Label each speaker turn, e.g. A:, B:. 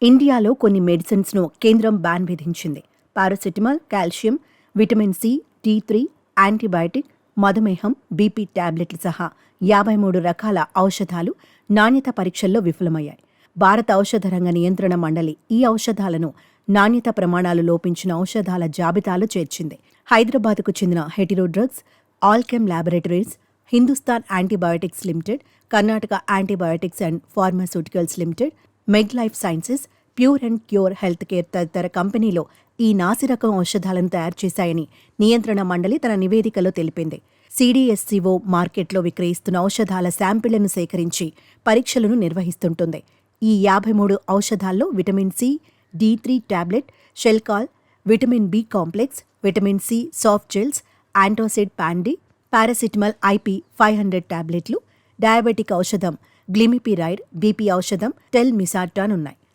A: ఇండియాలో కొన్ని మెడిసిన్స్ను కేంద్రం బ్యాన్ విధించింది. Paracetamol, calcium, vitamin C, D three, antibiotic, మధుమేహం, బీపీ టాబ్లెట్లు సహా 53 రకాల ఔషధాలు నాణ్యత పరీక్షల్లో విఫలమయ్యాయి. భారత ఔషధ రంగ నియంత్రణ మండలి ఈ ఔషధాలను నాణ్యత ప్రమాణాలు లోపించిన ఔషధాల జాబితాలో చేర్చింది. హైదరాబాద్కు చెందిన Hetero drugs, Alkem laboratories, Hindustan antibiotics limited, Karnataka antibiotics and pharmaceuticals limited, మెగ్ life sciences, pure and cure health care తదితర కంపెనీలో ఈ నాసిరకం ఔషధాలను తయారు చేశాయని నియంత్రణ మండలి తన నివేదికలో తెలిపింది. సిడిఎస్సిఓ మార్కెట్లో విక్రయిస్తున్న ఔషధాల శాంపిళ్లను సేకరించి పరీక్షలను నిర్వహిస్తుంటుంది. ఈ 53 ఔషధాల్లో vitamin C, D three tablet, Shelcal, vitamin B complex, vitamin C soft gels, antacid ప్యాండి, పారాసిటమాల్ ఐపి 500 టాబ్లెట్లు, డయాబెటిక్ ఔషధం గ్లిమిపిరైడ్, బీపీ ఔషధం టెల్ మిసార్టాన్ ఉన్నాయి.